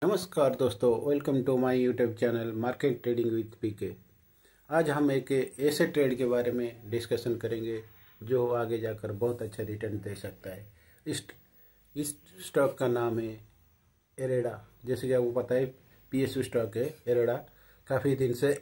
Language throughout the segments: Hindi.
नमस्कार दोस्तों, welcome to my YouTube channel market trading with PK. आज हम एक ऐसे ट्रेड के बारे में डिस्कशन करेंगे जो आगे जाकर बहुत अच्छा रिटर्न दे सकता है। इस स्टॉक का नाम है इरेडा। जैसे कि आपको पता है पीएसयू स्टॉक है इरेडा। काफ़ी दिन से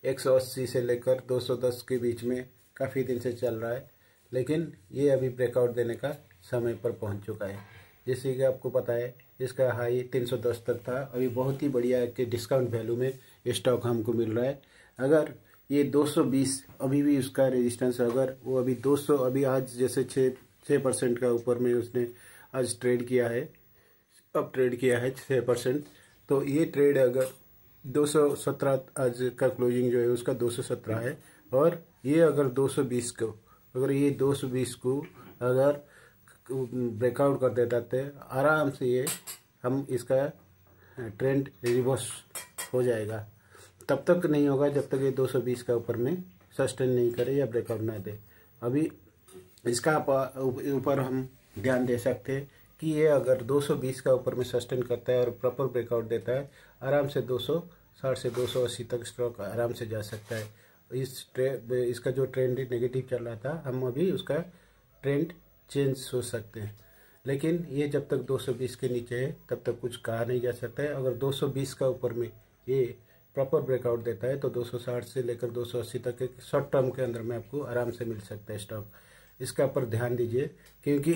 180 से लेकर 210 के बीच में काफ़ी दिन से चल रहा है, लेकिन ये अभी ब्रेकआउट देने का समय पर पहुंच चुका है। जैसे कि आपको पता है इसका हाई 310 तक था। अभी बहुत ही बढ़िया के डिस्काउंट वैल्यू में ये स्टॉक हमको मिल रहा है। अगर ये 220 अभी भी उसका रेजिस्टेंस, अगर वो अभी 200 अभी आज जैसे 6% का ऊपर में उसने आज ट्रेड किया है, अब ट्रेड किया है 6%। तो ये ट्रेड अगर 217 आज का क्लोजिंग जो है उसका 217 है, और ये अगर 220 को अगर ब्रेकआउट कर देता थे आराम से, ये हम इसका ट्रेंड रिवर्स हो जाएगा। तब तक नहीं होगा जब तक ये 220 का ऊपर में सस्टेन नहीं करे या ब्रेकआउट ना दे। अभी इसका ऊपर हम ध्यान दे सकते हैं कि ये अगर 220 का ऊपर में सस्टेन करता है और प्रॉपर ब्रेकआउट देता है, आराम से 260 से 280 तक स्टॉक आराम से जा सकता है। इसका जो ट्रेंड नेगेटिव चल रहा था, हम अभी उसका ट्रेंड चेंज हो सकते हैं। लेकिन ये जब तक 220 के नीचे है तब तक कुछ कहा नहीं जा सकता है। अगर 220 का ऊपर में ये प्रॉपर ब्रेकआउट देता है तो 260 से लेकर 280 तक एक शॉर्ट टर्म के अंदर में आपको आराम से मिल सकता है स्टॉक। इसका ऊपर ध्यान दीजिए, क्योंकि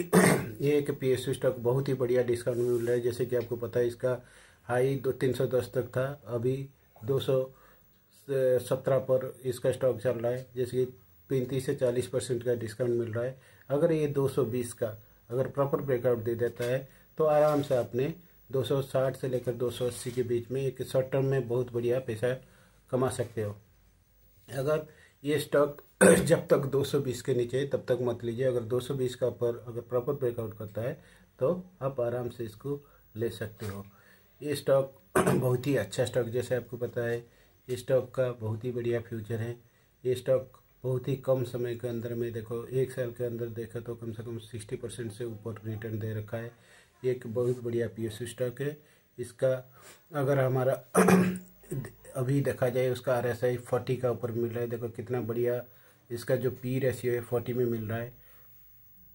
ये एक पीएसयू स्टॉक बहुत ही बढ़िया डिस्काउंट में मिल रहा है। जैसे कि आपको पता है इसका हाई 310 तक था, अभी 217 पर इसका स्टॉक चल रहा है। जैसे कि 35 से 40% का डिस्काउंट मिल रहा है। अगर ये 220 का अगर प्रॉपर ब्रेकआउट दे देता है तो आराम से आपने 260 से लेकर 280 के बीच में एक शॉर्ट टर्म में बहुत बढ़िया पैसा कमा सकते हो। अगर ये स्टॉक जब तक 220 के नीचे है तब तक मत लीजिए। अगर 220 का ऊपर अगर प्रॉपर ब्रेकआउट करता है तो आप आराम से इसको ले सकते हो। ये स्टॉक बहुत ही अच्छा स्टॉक, जैसे आपको पता है इस स्टॉक का बहुत ही बढ़िया फ्यूचर है। ये स्टॉक बहुत ही कम समय के अंदर में, देखो एक साल के अंदर देखा तो कम से कम 60% से ऊपर रिटर्न दे रखा है। ये एक बहुत बढ़िया पीएसयू स्टॉक है। इसका अगर हमारा अभी देखा जाए उसका आरएसआई 40 का ऊपर मिल रहा है। देखो कितना बढ़िया इसका जो पी रेशियो है 40 में मिल रहा है।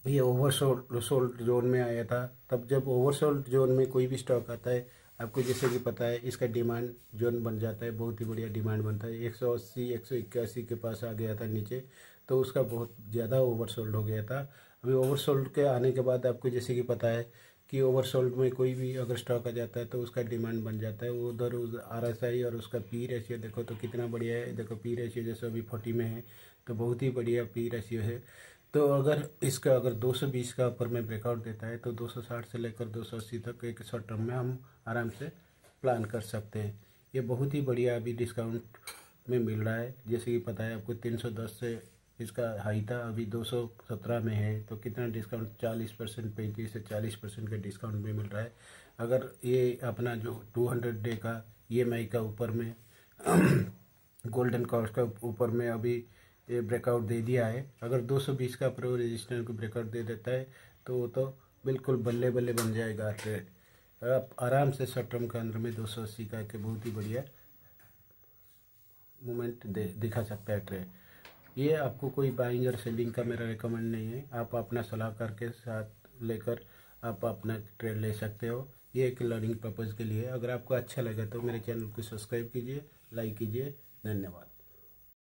ये ओवरसोल्ड जोन में आया था। तब जब ओवरसोल्ड जोन में कोई भी स्टॉक आता है, आपको जैसे कि पता है इसका डिमांड जोन बन जाता है, बहुत ही बढ़िया डिमांड बनता है। 180 181 के पास आ गया था नीचे, तो उसका बहुत ज़्यादा ओवरसोल्ड हो गया था। अभी ओवरसोल्ड के आने के बाद आपको जैसे कि पता है कि ओवरसोल्ड में कोई भी अगर स्टॉक आ जाता है तो उसका डिमांड बन जाता है। वो उधर आरएसआई और उसका पी रेशियो देखो तो कितना बढ़िया है। देखो पी रेशियो जैसे अभी 40 में है, तो बहुत ही बढ़िया पी रेशियो है। तो अगर इसका अगर 220 का ऊपर में ब्रेकआउट देता है तो 260 से लेकर 280 तक एक शॉर्ट टर्म में हम आराम से प्लान कर सकते हैं। ये बहुत ही बढ़िया अभी डिस्काउंट में मिल रहा है। जैसे कि पता है आपको 310 से इसका हाई था, अभी 217 में है, तो कितना डिस्काउंट 40%, 35 से 40% के डिस्काउंट में मिल रहा है। अगर ये अपना जो 200 डे का EMI का ऊपर में गोल्डन कॉस्ट का ऊपर में अभी ये ब्रेकआउट दे दिया है, अगर 220 का प्रो रेजिस्टेंस को ब्रेकआउट दे देता है तो वो तो बिल्कुल बल्ले बल्ले बन जाएगा ट्रेड। आप आराम से शॉर्ट टर्म के अंदर में 280 का एक बहुत ही बढ़िया मूवमेंट दिखा सकता है ट्रेड। ये आपको कोई बाइंग और सेलिंग का मेरा रिकमेंड नहीं है, आप अपना सलाहकार के साथ लेकर आप अपना ट्रेड ले सकते हो। ये एक लर्निंग पर्पज़ के लिए। अगर आपको अच्छा लगे तो मेरे चैनल को सब्सक्राइब कीजिए, लाइक कीजिए। धन्यवाद।